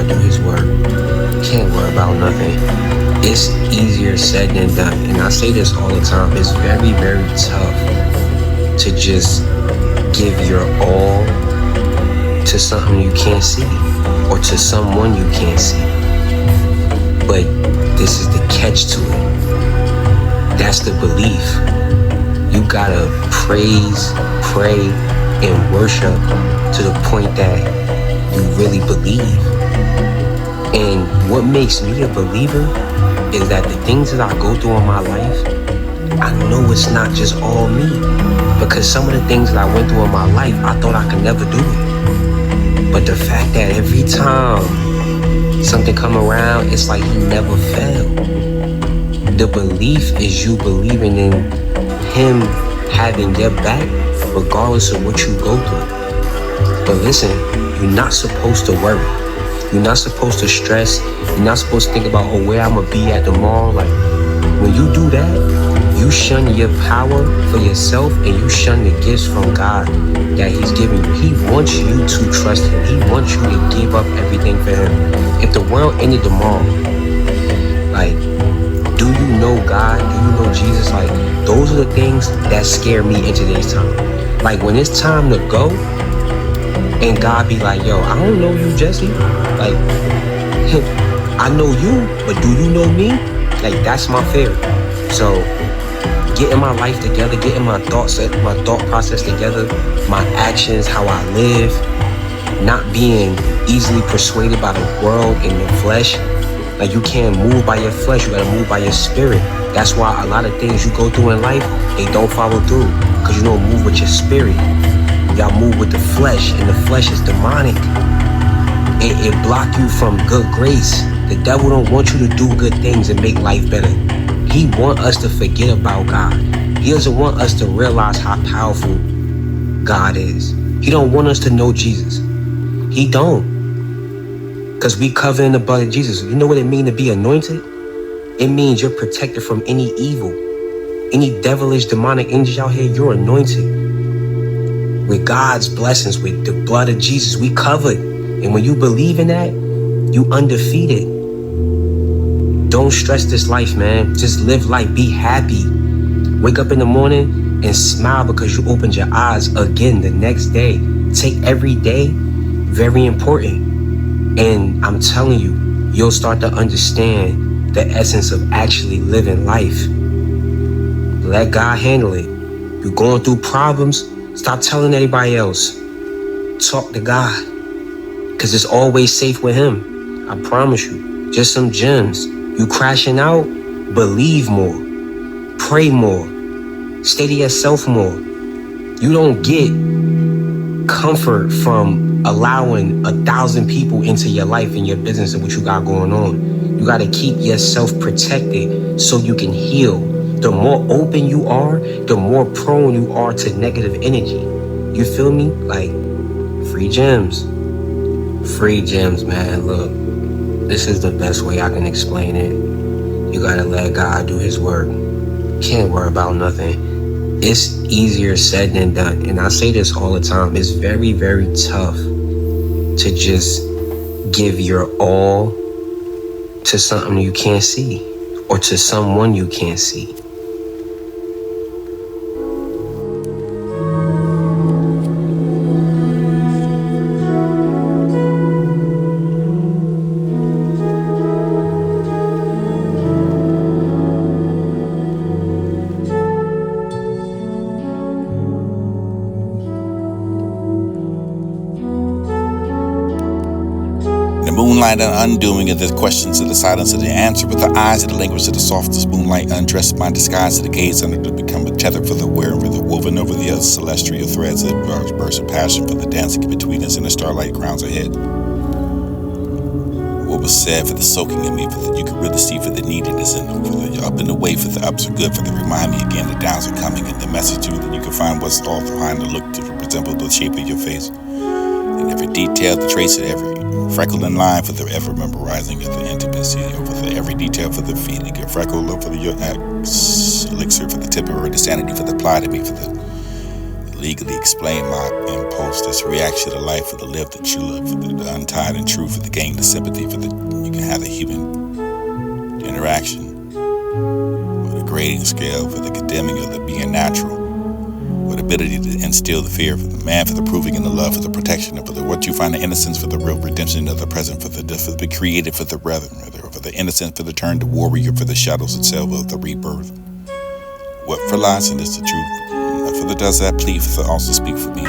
God do his work. Can't worry about nothing. It's easier said than done. And I say this all the time. It's very, very tough to just give your all to something you can't see or to someone you can't see. But this is the catch to it. That's the belief. You gotta praise, pray, and worship to the point that you really believe. And what makes me a believer is that the things that I go through in my life, I know it's not just all me. Because some of the things that I went through in my life, I thought I could never do it. But the fact that every time something come around, it's like he never failed. The belief is you believing in him having your back regardless of what you go through. But listen, you're not supposed to worry. You're not supposed to stress. You're not supposed to think about, oh, where I'm gonna be at tomorrow. Like, when you do that, you shun your power for yourself and you shun the gifts from God that he's giving you. He wants you to trust him. He wants you to give up everything for him. If the world ended tomorrow, like, do you know God? Do you know Jesus? Like, those are the things that scare me in today's time. Like, when it's time to go, and God be like, yo, I don't know you, Jesse. Like, I know you, but do you know me? Like, that's my fear. So, getting my life together, getting my thought process together, my actions, how I live, not being easily persuaded by the world and the flesh. Like, you can't move by your flesh, you gotta move by your spirit. That's why a lot of things you go through in life, they don't follow through. Because you don't move with your spirit. Y'all move with the flesh, and the flesh is demonic. It block you from good grace. The devil don't want you to do good things and make life better. He want us to forget about God. He doesn't want us to realize how powerful God is. He don't want us to know Jesus. He don't. Because we cover in the blood of Jesus. You know what it means to be anointed? It means you're protected from any evil. Any devilish, demonic angels out here, you're anointed. With God's blessings, with the blood of Jesus, we covered. And when you believe in that, you undefeated. Don't stress this life, man. Just live life. Be happy. Wake up in the morning and smile because you opened your eyes again the next day. Take every day very important. And I'm telling you, you'll start to understand the essence of actually living life. Let God handle it. You're going through problems. Stop telling anybody else. Talk to God. Because it's always safe with him. I promise you. Just some gems. You crashing out, believe more. Pray more. Stay to yourself more. You don't get comfort from allowing 1,000 people into your life and your business and what you got going on. You got to keep yourself protected so you can heal. The more open you are, the more prone you are to negative energy. You feel me? Like, free gems. Free gems, man. Look, this is the best way I can explain it. You gotta let God do his work. Can't worry about nothing. It's easier said than done. And I say this all the time. It's very, very tough to just give your all to something you can't see or to someone you can't see. Moonlight and undoing of the questions of the silence of the answer, with the eyes of the language of the softest moonlight, undressed my disguise of the gaze under to become a tether for the wearing, for the woven over the other celestial threads that burst of passion for the dancing between us in the starlight crowns ahead. What was said for the soaking in me, for that you could really see for the neediness in them, for the up and away, for the ups are good, for the remind me again the downs are coming, and the message too that you can find what's all behind the look to resemble the shape of your face. In every detail, the trace of every freckle in line for the ever memorizing of the intimacy, over the every detail for the feeling, a freckle for the your elixir for the temporary, the sanity for the apply to me, for the legally explain my impulse, this reaction to life, for the live, the true love, for the untied and true, for the gain, the sympathy, for the you can have the human interaction, with a grading scale, for the condemning of the being natural, with ability to instill the fear, for the man, for the proving and the love, for the protection, for the what you find the innocence, for the real redemption of the present, for the created, for the brethren, for the innocent, for the turn to warrior, for the shadows itself of the rebirth. What for lies in is the truth, for the does that plead, for the also speak for me. The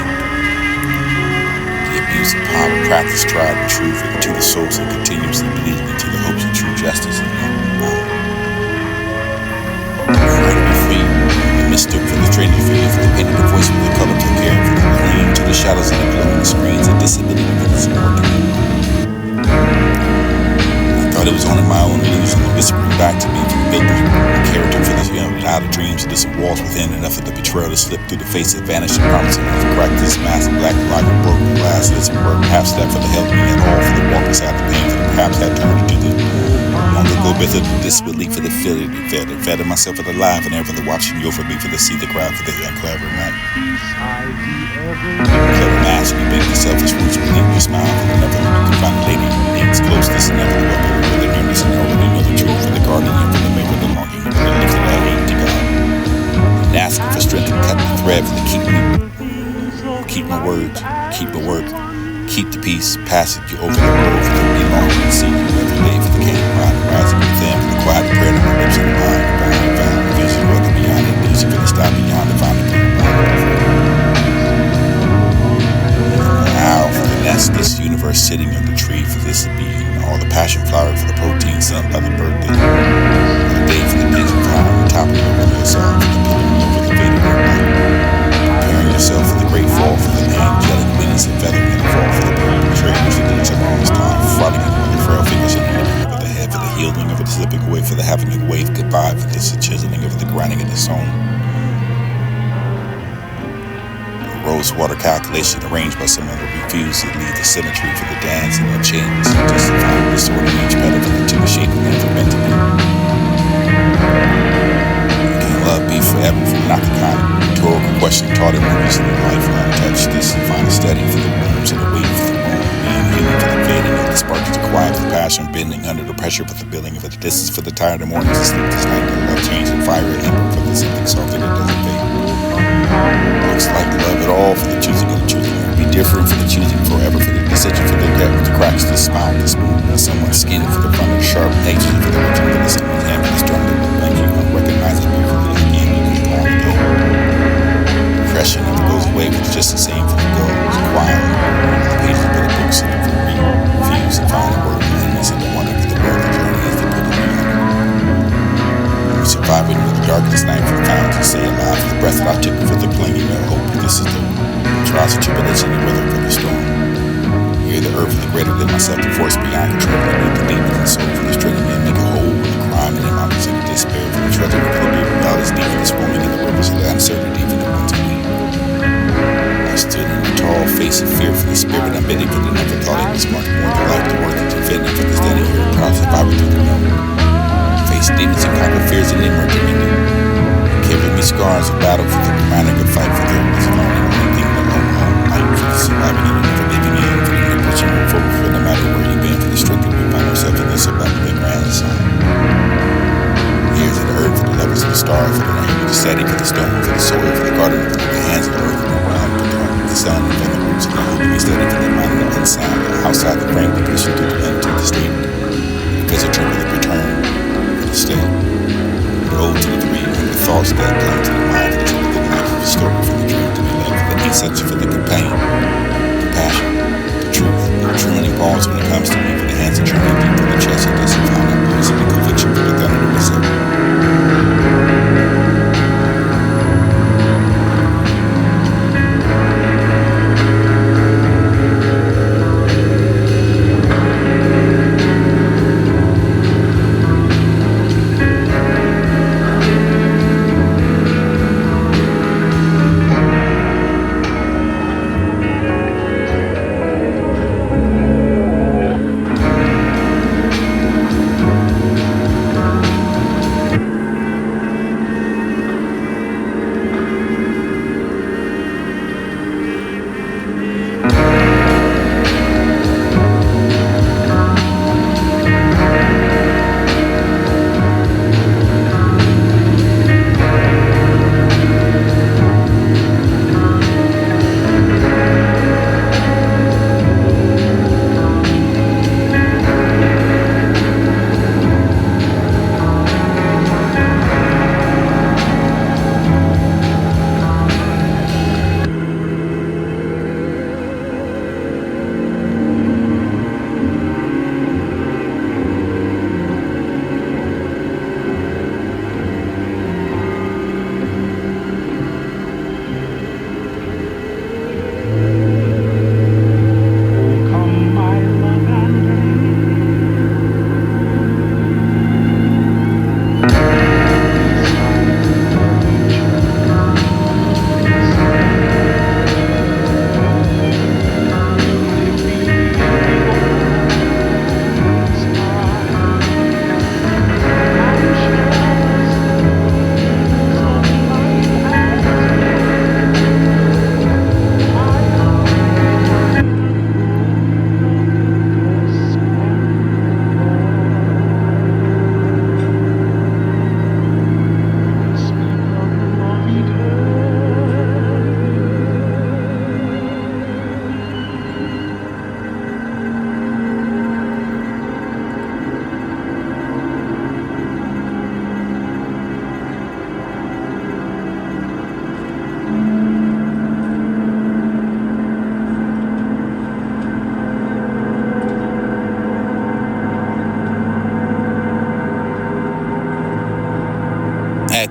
abuse of power, practice, tried and true, for the to the souls that continuously believe into the hopes of true justice and love. Mistook for the training fear, for the painted the voice for the color took care, for the clinging to the shadows and the glowing screens and disability for the support. I thought it was only my own illusion that whispering back to me for the building, the character for this young out of dreams, and some walls within enough of the betrayal to slip through the face that vanished and promising to crack this mask black like a broken glass. This word half step for the help me at all, for the walk beside the pain, for the perhaps had turned to the long ago method of disbelief, for the feeling fed myself for the life and ever the watching you over me, for the see the crowd, for the unclever man. Clever mask, you make the selfish roots beneath your smile, for the never you can find the lady needs closeness and never the welcome, for the nearness and already know the truth, for the guardian, for the maker, the longing, for the lifted I hate to God. And asking for strength to cut the thread, for the keep my words, keep my work, keep the peace, passing you over the road, for the belonging and see you every day, for the candy mind rising within, for the quiet prayer to my lips and mind, found vision, whether beyond the illusion, for the stop beyond the finding. Now for the nest, this universe sitting on the tree, for this being all the passion flower, for the protein sent by the birthday, for the day for the pigs and flower on top of the yourself, for the pillar over the faded light, preparing yourself for the great fall, for the angelic wings and feathering and fall, for the betrayers for the tomorrow's time, frolic with the frail fingers and the living over the head, for the healing of the slipping away, for the having a wave goodbye, for this chiseling of the grinding of the song. Rosewater calculation arranged by someone who refused to leave the symmetry for the dance and the chains, justifying distorting each pedal for the two shaping never meant to be. Can love be forever from not the kind of rhetorical question taught in movies in life untouched? This and find a study for the rooms and the wave for the moon, being human for the fading of the spark to quiet for the passion, bending under the pressure for the building of the distance for the tired of mornings to sleep this night, the love change and fire and ember for the something softer that doesn't fade. Looks like love at all for the choosing of the choosing. Be different for the choosing forever, for the decision for the depth, the cracks, the smile, the smooth, and someone's skin for the front of the sharp nature, for the reaching for the someone's hand, for the strong, the blank, you unrecognizable for the again, you can climb the goal. Depression never goes away, but it's just the same for the goals. Quiet, the pages of the books, and for the refuse and find the word, and endless and the wonder for the world, the journey is the put it surviving in the darkest night for the found to stay alive, for the breath that I took for the clinging of hope. This is the trials and tribulation and weather for the storm. Hear the earth for the greater than myself, the force beyond control, and meet the demon and soul for the straining and make a hole with the crime and the mountains and the despair for the treasure of the deep knowledge deep in the swarming in the rivers of the uncertainty for the ones who weep. I stood in the tall face of fear for the spirit I'm bidding for the never thought it was much more than life to work into fitting for the steady here, proud survivor through the known. Face demons and conquer fears and emerging in me. Giving me scars of battle for the reminding of fight for the was learning one thing that long light for the surviving and never giving in for the pushing you forward for no matter where you've been for the strength that we find ourselves in this about the grand sign. Ears of the earth for the levels of the stars for the rain for the setting for the stone for the soil for the garden for the hands of the earth and the ground for the home the sun for the roots and the holding me steady for the mind and the inside the outside the brain the pushing to the end to the state the visitor with the return stay. The old to the dream, and the thoughts that come to the mind, the truth of the life, the story from the dream to the love, the essence for the companion, the passion, the truth, the truly pause when it comes to me, for the hands that journey deep in the chest, it doesn't find a place in the conviction for the thunder to myself.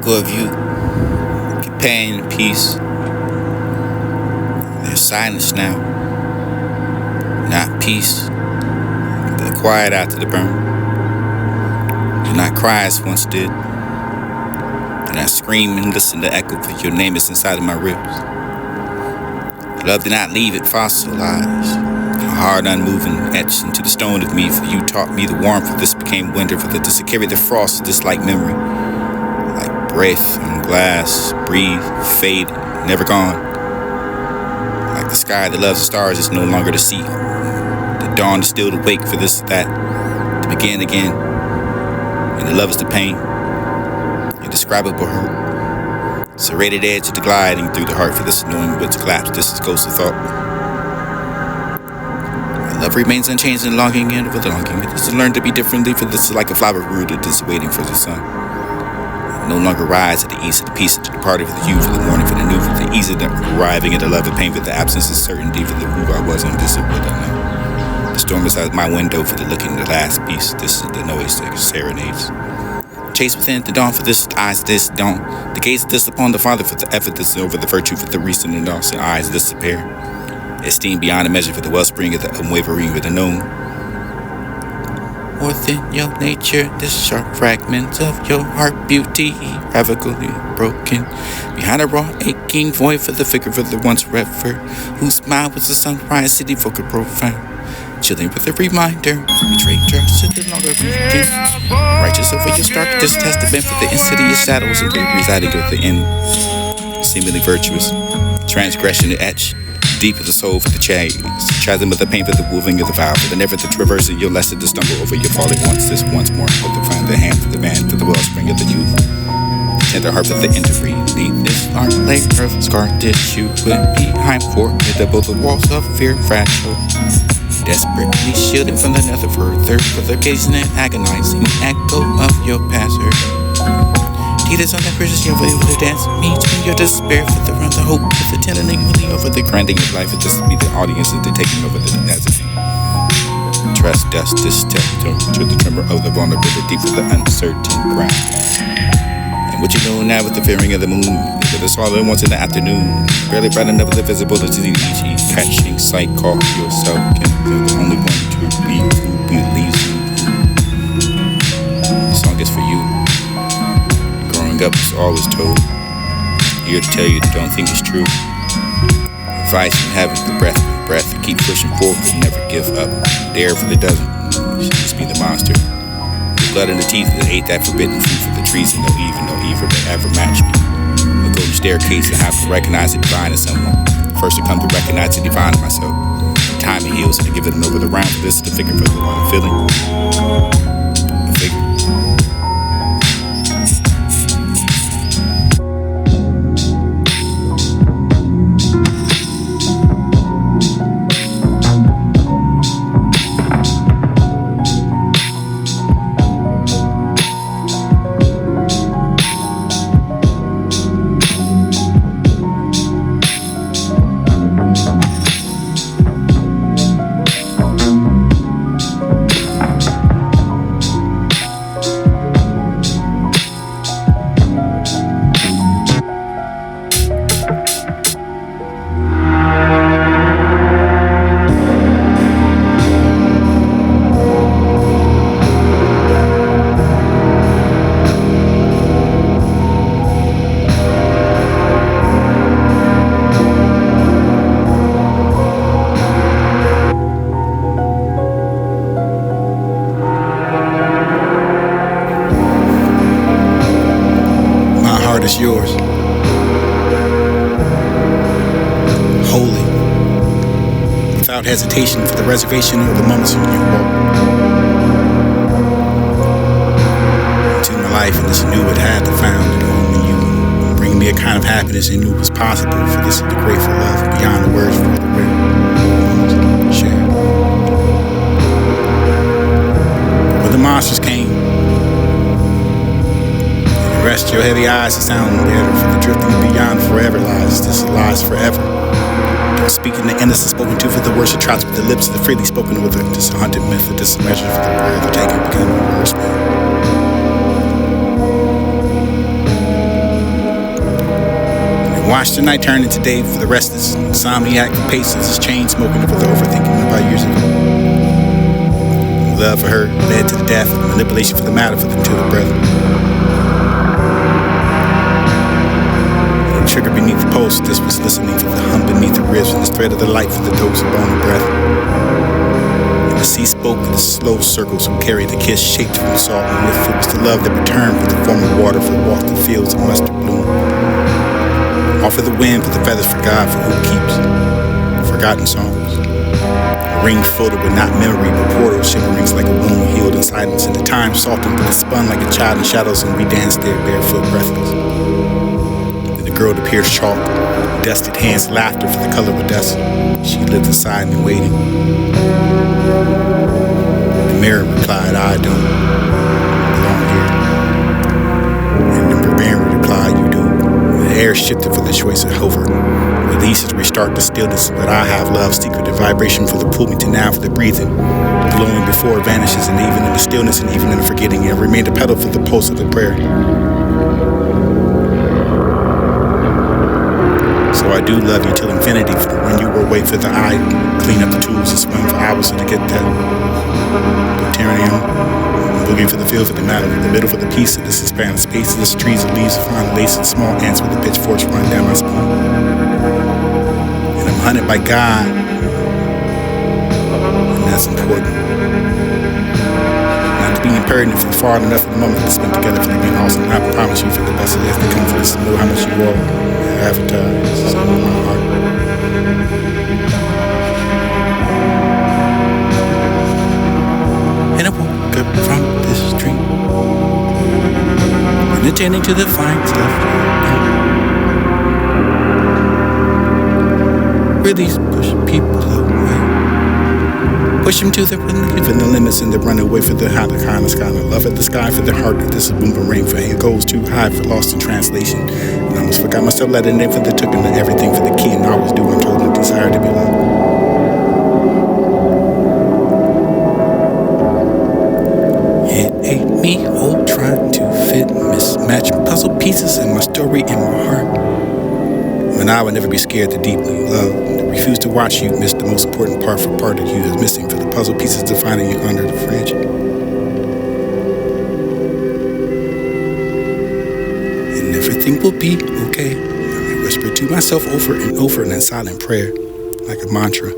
echo of you, companion and peace. There's silence now, not peace, but quiet after the burn. Do not cry as once did. Do not scream and listen to echo, for your name is inside of my ribs. Love did not leave it fossilized, hard unmoving, etched into the stone of me, for you taught me the warmth of this became winter, for this to carry the frost of this like memory, like breath on glass, breathe, fade, never gone. Like the sky that loves the stars is no longer to see. The dawn is still to wake for this, that, to begin again. And the love is the pain, indescribable hurt. Serrated edge of the gliding through the heart for this knowing but to collapse. This is ghost of thought. My love remains unchanged and longing and with the longing. It is to learn to be differently, for this is like a flower rooted, is waiting for the sun. I no longer rise at the ease of the peace, to the party for the huge, for the morning, for the new, for the ease of the arriving at the love and pain, for the absence of certainty, for the who I was and this is what I know. The storm is out my window for the looking, the last piece. This is the noise that serenades. Chase within the dawn for this eyes this dawn. The gaze of this upon the Father for the effort this over the virtue for the reason and also eyes disappear. Esteem beyond a measure for the wellspring of the unwavering of the known. More than your nature, this sharp fragment of your heart beauty, irrevocably broken. Behind a raw aching void for the figure for the once rever, whose smile was the sunrise city for profound. Chilling with a reminder, betrayed trust to the longer weekend. Righteous over your stark this testament for the insidious shadows of the residing at the end. Seemingly virtuous, transgression etched deep of the soul for the chasm of the pain for the woven of the vow, for the never to traverse your lesson to stumble over your falling once, this once more, but to find the hand for the man for the wellspring of the youth. Tender heart for the entry, need this large layer of scar tissue, with behind formidable the walls of fear fragile. Desperately shielding from the nether further, for the gazing and agonizing echo of your passer. Teeters on that precious young able to dance with me to your despair for the run, the hope of the tenderly willing over the grinding of life, and this to be the audience that they're taking over the nazarene. Trust dust, this step to the tremor of the vulnerability for the uncertain ground. And what you know now with the fearing of the moon, with the solid once in the afternoon, barely bright enough with the visibility to the easy catching sight, call yourself, and you're the only one to be who believes you. The song is for you. Growing up is always told, here to tell you that don't think it's true. Advice from heaven, the breath, keep pushing forward, never give up. Dare for the dozen, just be the monster. Blood in the teeth that ate that forbidden fruit for the trees, and no evil that ever matched me. A golden staircase that have to recognize the divine in someone. First to come to recognize the divine in myself. Time it heals and to give it over the round for this, the figure for the one feeling. The figure. Is yours, holy, without hesitation for the reservation of the moments in your walk into my life, and this I knew it had to found it only you, bring me a kind of happiness I knew was possible, for this is the grateful love beyond the words for the way share. When the monsters came, rest your heavy eyes and sound better, for the drifting beyond forever lies. This lies forever. Speaking the innocent spoken to for the worst of trots with the lips of the freely spoken with this haunted myth of this measure for the word the taken become the worst man. Watch the night turn into day for the restless. Insomniac for paces, his chain smoking for the overthinking about years ago. Love for her led to the death, manipulation for the matter for the to the breath. And the trigger beneath the pulse, this was listening for the hum beneath the ribs, and the thread of the light for the dose of bone and breath. And the sea spoke in the slow circles who carried the kiss shaped from the salt, and if it was the love that returned for the form of water for walked the fields of mustard bloom. All for the wind, for the feathers, for God, for who keeps forgotten songs. A ring floated with not memory, but portals shimmerings like a wound healed in silence. And the time softened, but it spun like a child in shadows, and we danced there barefoot, breathless. Then the girl appeared chalk, dusted hands, laughter for the color of dust. She lived aside me waiting. The mirror replied, I don't belong here. And the barbarian replied, you do. The air shifted for the choice of hover. Releases restart the stillness, but I have love's secret, the vibration for the pull me to now for the breathing. Glowing before it vanishes, and even in the stillness and even in the forgetting, it remained a pedal for the pulse of the prayer. So I do love you till infinity, for when you were away for the eye, clean up the tools and swim for hours to get that. Tearing on. Boogie for the field, for the matter, for the middle, for the piece of this span, spaces, trees of leaves, fine laces, small ants with the pitchforks running down my spine. And I'm hunted by God, and that's important. Not to be impertinent for far enough for the moment to spend together for the being awesome. I promise you for the best of days to come for this, know how much you all advertise in my heart. And I woke up from this dream, and attending to the fine stuff. Release, push people away. Push them to the within the limits, and they run away for the high, the kind of sky, the love at the sky for the heart. This is boomerang for it goes too high for lost in translation. And I almost forgot myself, let it in for the took and everything for the key, and I was doing told and desire to be loved. It ate me whole trying to fit mismatched puzzle pieces in my story in my heart. When I would never be scared to deeply love, to refuse to watch you miss the most important part for part of you is missing for the puzzle pieces defining you under the fridge. And everything will be okay. I whisper to myself over and over in a silent prayer, like a mantra.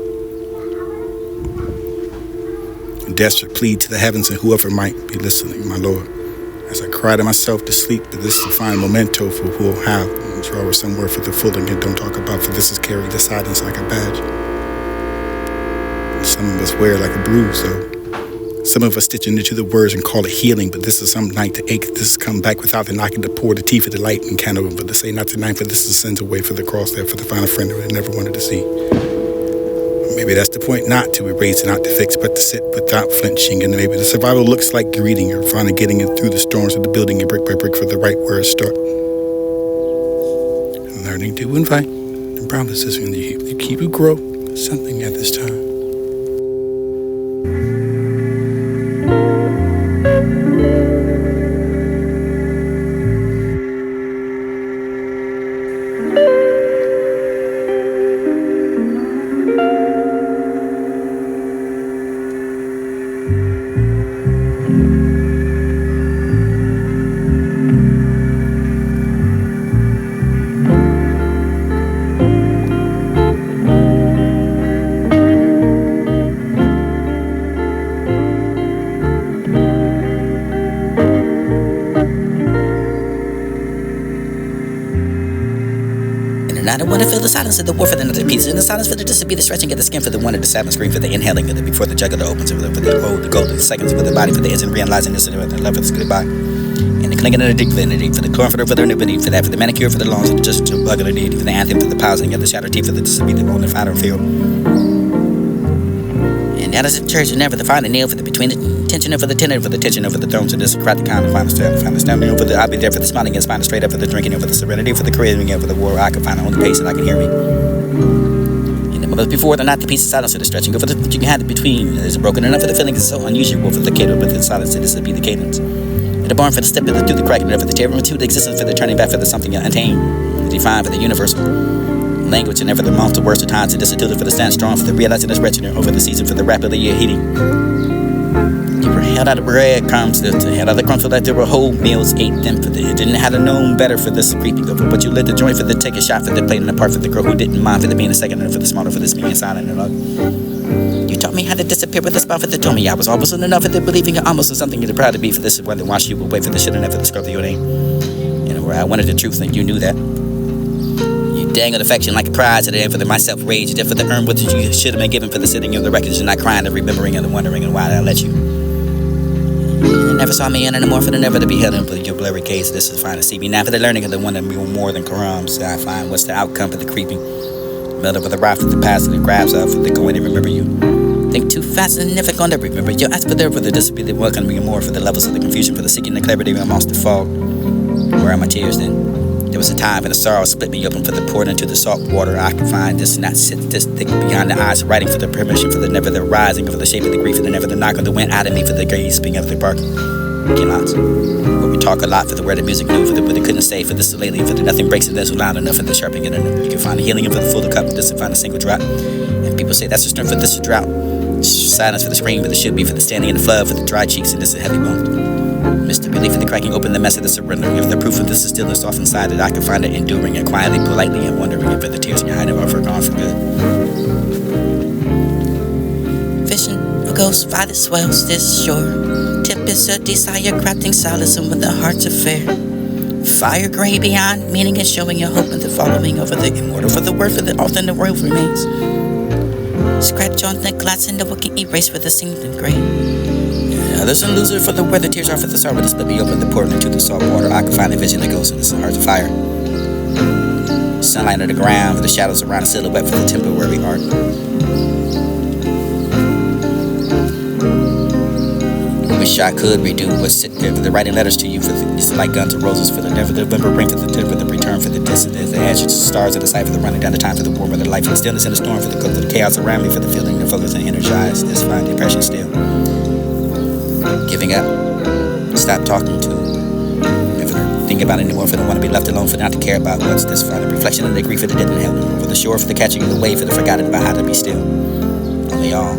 A desperate plea to the heavens and whoever might be listening, my Lord. As I cry to myself to sleep, but this is a fine memento for who will have and draw somewhere for the fooling and don't talk about, for this is carried the silence like a badge. And some of us wear it like a bruise, though. Some of us stitching into the words and call it healing, but this is some night to ache. This is come back without the knocking to pour the tea for the light and candle, but to say not tonight, for this is sends away for the cross there for the final friend who I never wanted to see. Maybe that's the point, not to erase and not to fix, but to sit without flinching. And maybe the survival looks like greeting. You're finally getting it through the storms of the building, brick by brick for the right where it start. And learning to invite and promises when you keep you grow something at this time. I don't want to feel the silence of the war for the another piece. In the silence for the just to be the stretching of the skin for the one of the seven scream for the inhaling of the before the jugular opens for the gold, the gold, the seconds for the body for the isn't realizing this and the love for the goodbye. And the clinging of the dick for the comforter for the nibblety for that for the manicure for the lawns for the just to bug of the deed for the anthem for the pausing of the shadow teeth for the just to be the only final feel. And that is the church and never the final nail for the between the tension over the tenor for the tension over the thrones and this Socratic kind of final standing over the I'll be there for the smiling and spine straight up for the drinking over the serenity for the craving over the war I can find the only pace that I can hear me. And the moments before the not the piece of silence of the stretching over the you can have the between is broken enough for the feeling is so unusual for the cadence with the silence it is to be the cadence. And the barn for the step of the through the crack and for the tearing to the existence for the turning back for the something untamed. the defined for the universal language, and ever the month to words of time to distilted for the stand strong for the realizing this wretched over the season for the rapidly heating. You were held out of breadcrumbs, held out of the crumbs so that there were whole meals, ate them for the. You didn't have known better for this creeping over, but you lit the joint for the take a shot for the playing the part for the girl who didn't mind for the being a second and for the smaller for this being silent and love. You taught me how to disappear with the spot for the told me I was almost enough for the believing you're almost in something you're proud to be for this whether wash you will wait for the shit and never the scrub of your name. You know where I wanted the truth and you knew that. You dangled affection like a prize at the end for the myself rage, and for the earn what you should have been given for the sitting of the records and not crying and remembering and the wondering and why I let you. You never saw me in anymore for the never to be held in but your blurry gaze. This is fine to see me now for the learning of the one that knew more than crumbs. I find what's the outcome for the creeping. Meld up with the ride for the past and it grabs up for the going and remember you. Think too fast and never gonna remember. You ask for there for the disappear, welcome me more for the levels of the confusion, for the seeking the clarity amongst the fog. Where are my tears then? There was a time when the sorrow split me open for the poured into the salt water. I can find this and not sit this thick behind the eyes, writing for the permission for the never the rising, for the shape of the grief, and the never the knock of the wind out of me for the gasping of the bark. Lots. But we talk a lot for the word of music new, for the what they couldn't say, for this lately, for the nothing breaks and that's loud enough, for the sharpening and you can find the healing for the full cup, this and find a single drop. And people say that's a strength for this drought. Silence for the scream, for the should be, for the standing in the flood, for the dry cheeks and this a heavy bone. Mr. Belief in the cracking open the mess of the surrendering of the proof of this is still soft inside that I can find it enduring and quietly, politely and wondering if for the tears in your eye never are gone for good. Vision of ghosts by the swells this shore. Tip is a desire crafting solace and with the heart's affair. Fire gray beyond meaning and showing your hope and the following over the immortal for the word for the author and the world remains. Scratch on the glass and the working erase for the single gray. Others and loser for the where the tears are for the sorrow to split me open the pouring into the salt water. I can find the vision that goes in the heart's fire. Sunlight on the ground for the shadows around a silhouette for the temporary art. Wish I could redo was sit there for the writing letters to you for the it's like guns and roses for the never the November rain for the tip for the return for the distance the edge of the stars of the sight for the running down the time for the war for the life for the stillness and the storm for the cook for the chaos around me for the feeling the focus and energized this fine depression still giving up stop talking to never think about anymore for the one to be left alone for not to care about what's this fine reflection of the grief for the dead and hell for the shore for the catching of the wave for the forgotten about how to be still only all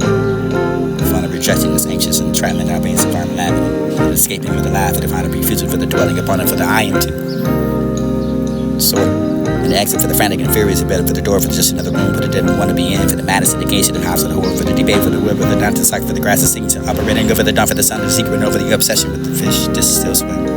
fun of rejecting this anxious entrapment our beings environment avenue for the escaping for the laugh for the final refusal for the dwelling upon it for the I am too sort and the exit for the frantic and furious better for the door for just another room for the didn't want to be in for the madness and the gauge of the house of the horror for the debate for the river the down to cycle for the grass the scenes operating over the dawn for the sun the secret over the obsession with the fish this still swim.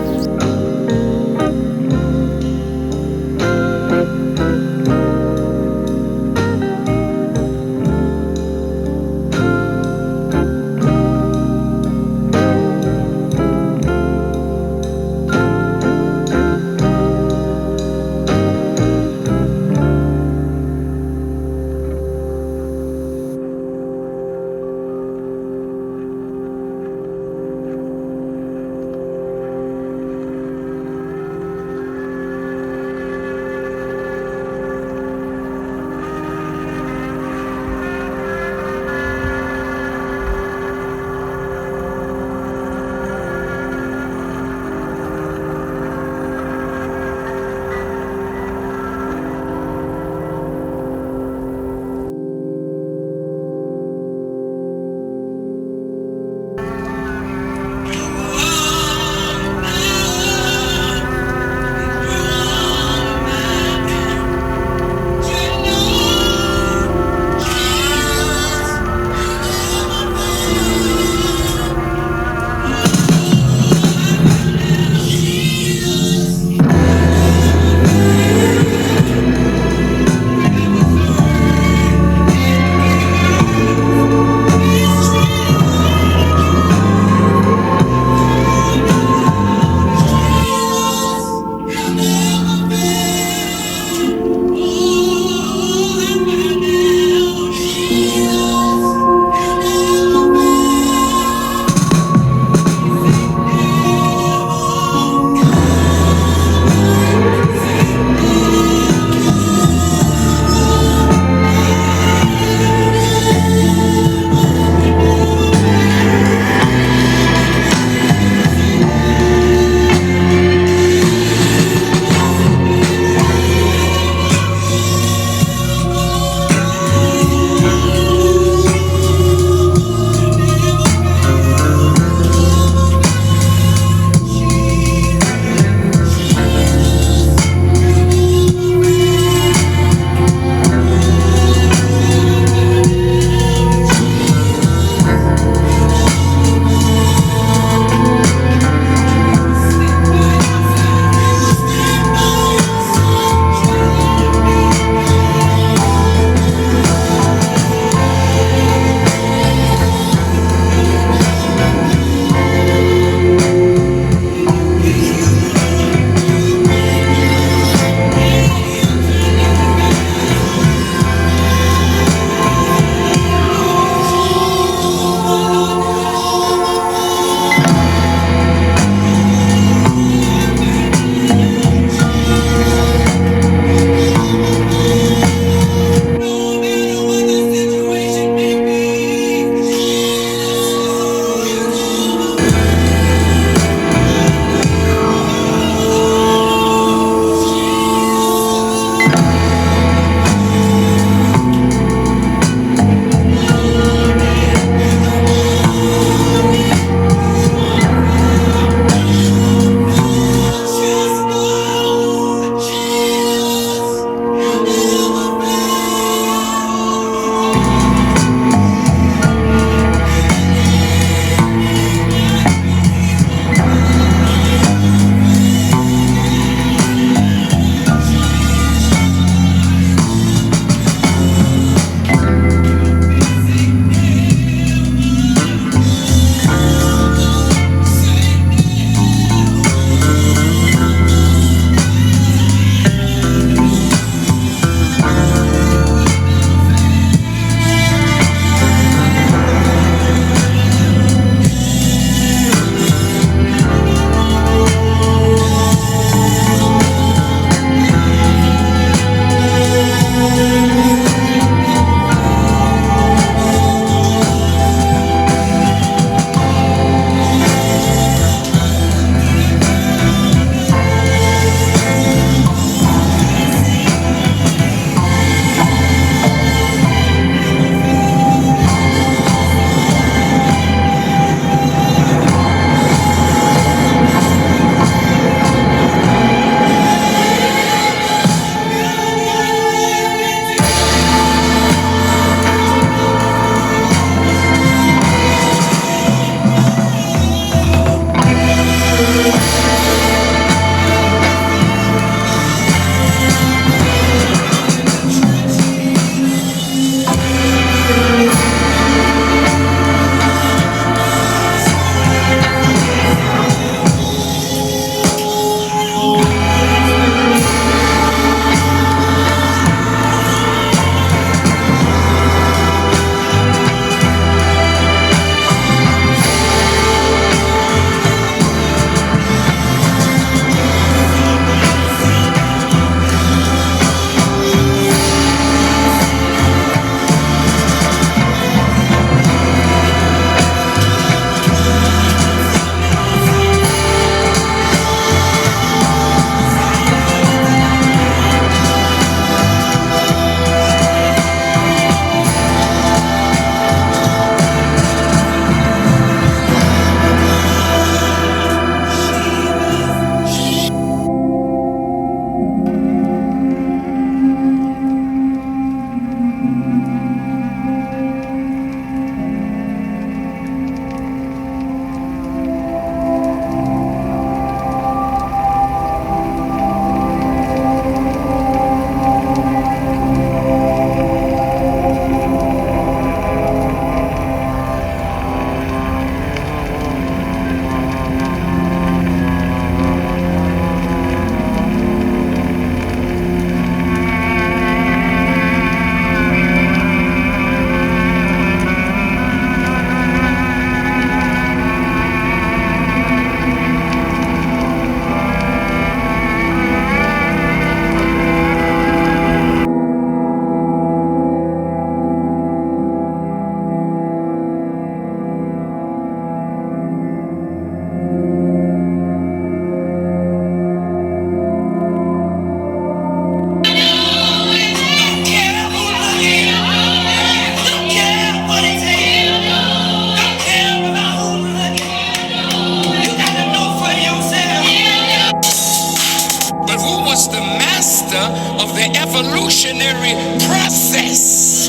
evolutionary process.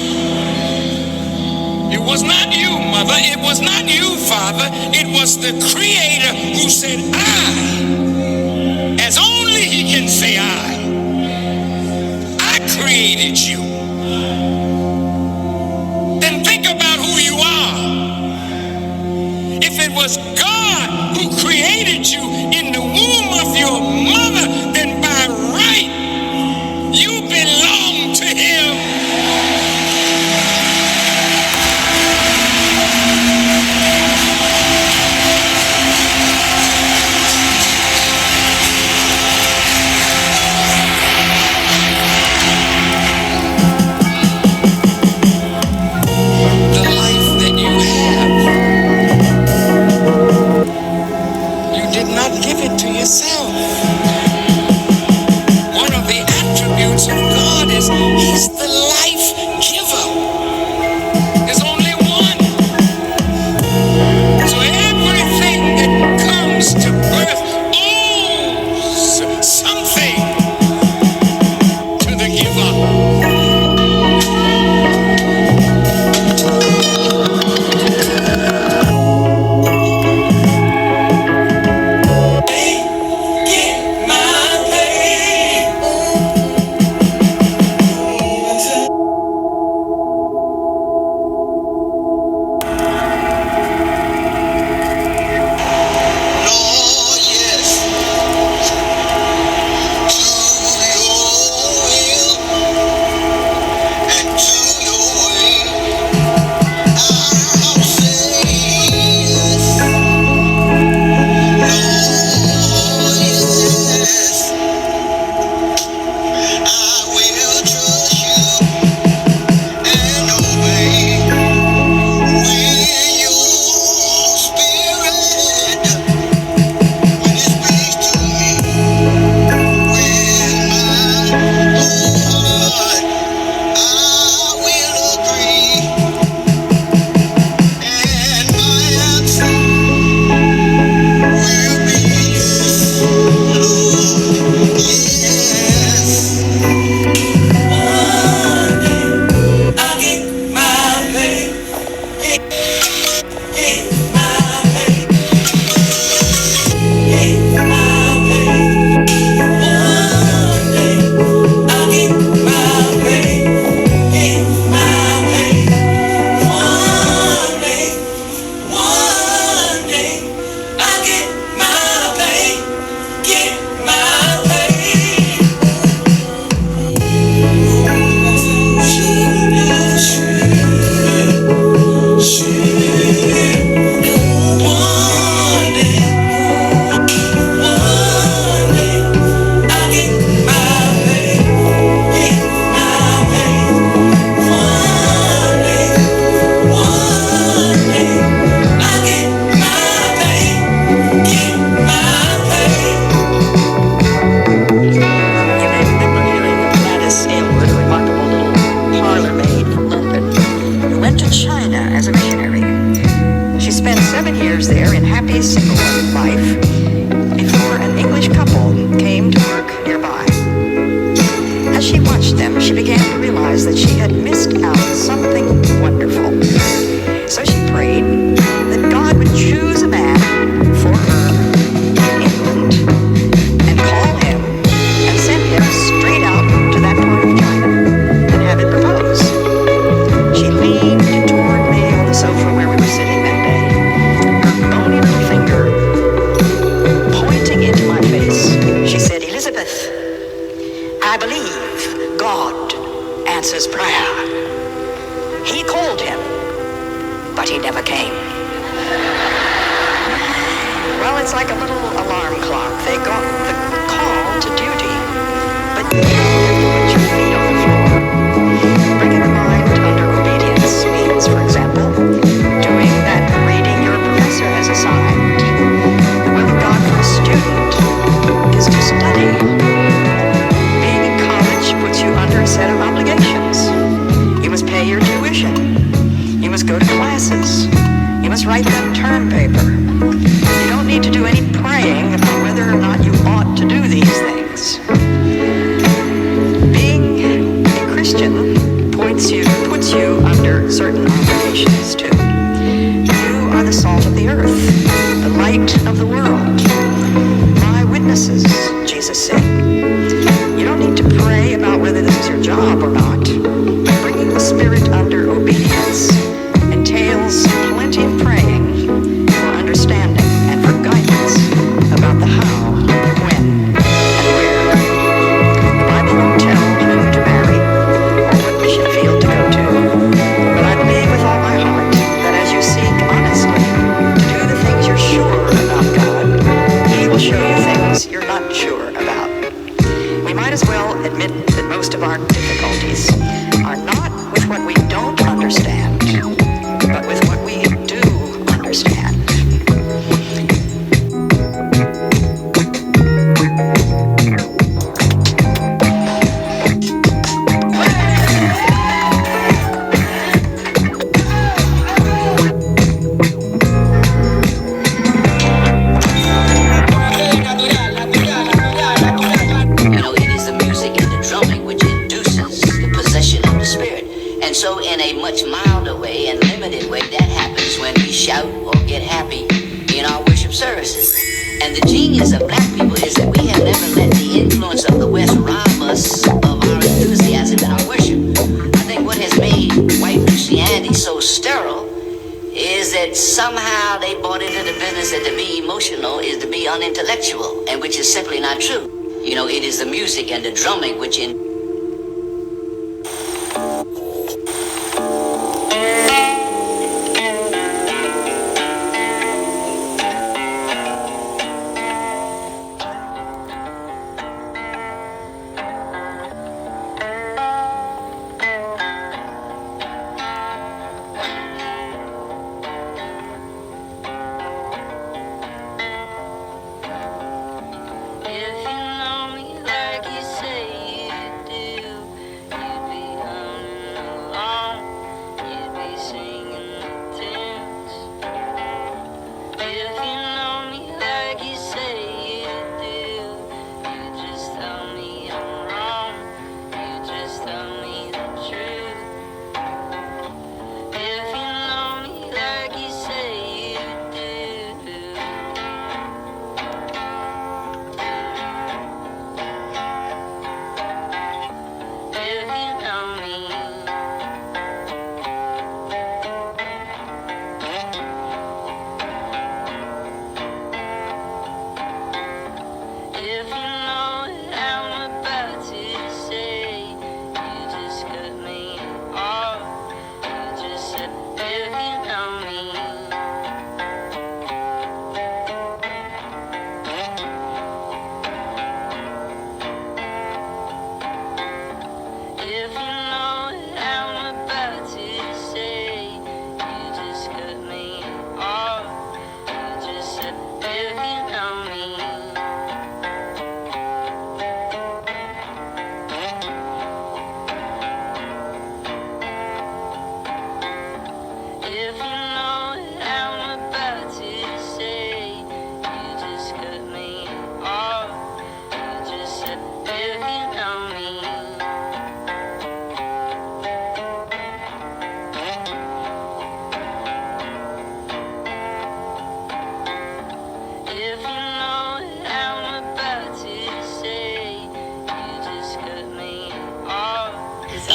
It was not you, mother. It was not you, father. It was the Creator who said, I, as only He can say I created you. Then think about who you are. If it was God who created you in the womb of your mother, then by right, you belong to Him. The life that you have, you did not give it to yourself. One of the attributes of God is He's the life giver. There's only one. So everything that comes to birth owes something to the giver. And the genius of black people is that we have never let the influence of the West rob us of our enthusiasm and our worship. I think what has made white Christianity so sterile is that somehow they bought into the business that to be emotional is to be unintellectual, and which is simply not true. You know, it is the music and the drumming which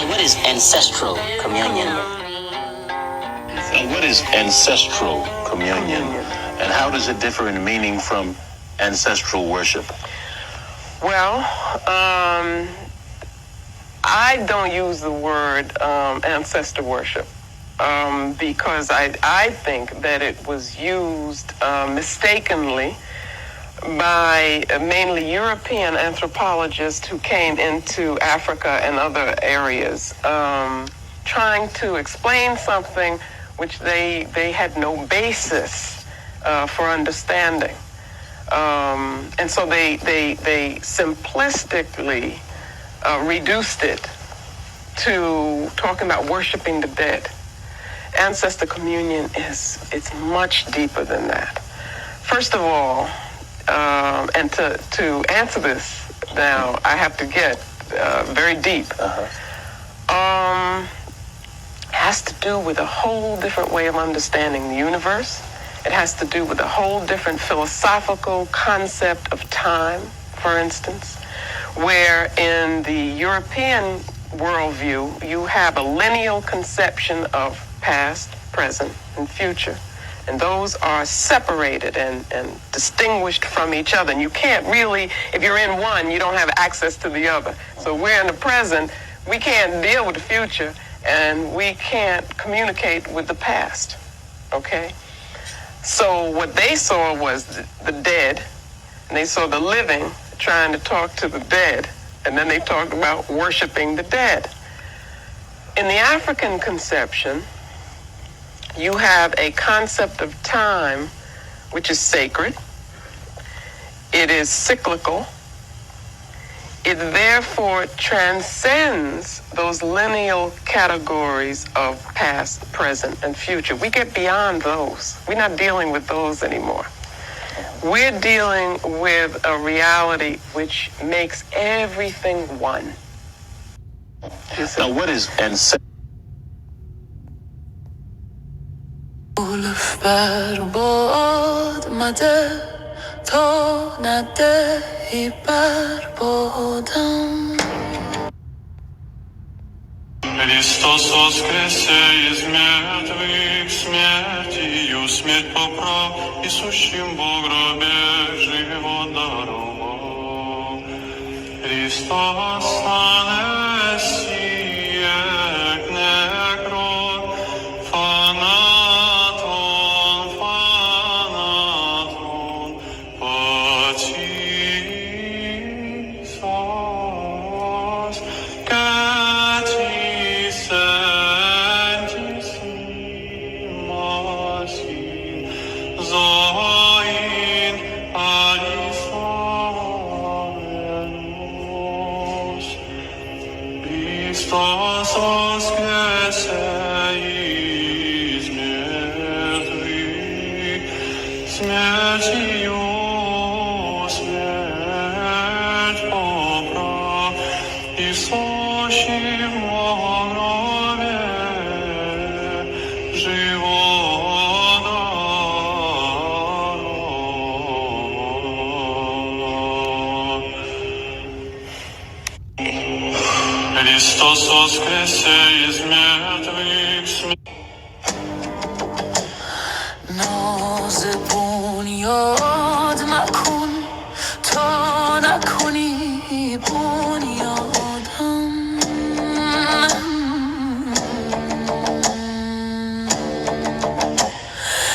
What is ancestral communion? What is ancestral communion, and how does it differ in meaning from ancestral worship? Well, I don't use the word ancestor worship because I think that it was used mistakenly by mainly European anthropologists who came into Africa and other areas trying to explain something which they had no basis for understanding. And so they simplistically reduced it to talking about worshiping the dead. Ancestor communion it's much deeper than that. First of all, and to answer this now, I have to get very deep. Has to do with a whole different way of understanding the universe. It has to do with a whole different philosophical concept of time, for instance, where in the European worldview, you have a lineal conception of past, present, and future. And those are separated and distinguished from each other. And you can't really, if you're in one, you don't have access to the other. So we're in the present, we can't deal with the future, and we can't communicate with the past, okay? So what they saw was the dead, and they saw the living trying to talk to the dead, and then they talked about worshiping the dead. In the African conception, you have a concept of time which is sacred. It is cyclical. It therefore transcends those lineal categories of past, present, and future. We get beyond those. We're not dealing with those anymore. We're dealing with a reality which makes everything one. Now, what is ancestral? Le faire bord ma terre, ندهی بر بادم. Христос воскресе из мертвых, смертью смерть поправ, и сущим в гробе живот даровал. Христос станет некрон, фанатон, фанатон, потисос, Христос воскресе из мертвых, смертью смерть поправ, и сущим в гробе живот даровал. Христос воскресе из мертвых, ناز بنیاد مکن تا نکنی بنیادم.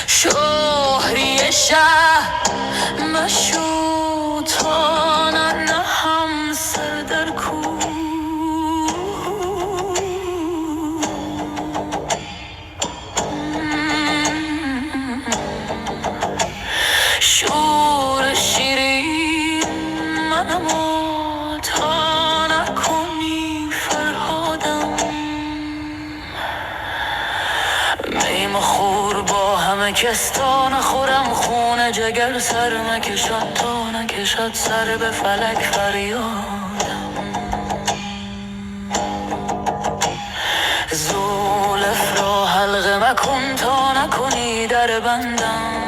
شهری شهر مشو تا ننهم سر در کوه. شور شیرین منم تا نکنی فرهادم. میم خور با همه کس تا نخورم خون جگر سر نکشد تا نکشد سر به فلک فریادم. زولف را حلقه مکن تا نکنی در بندم.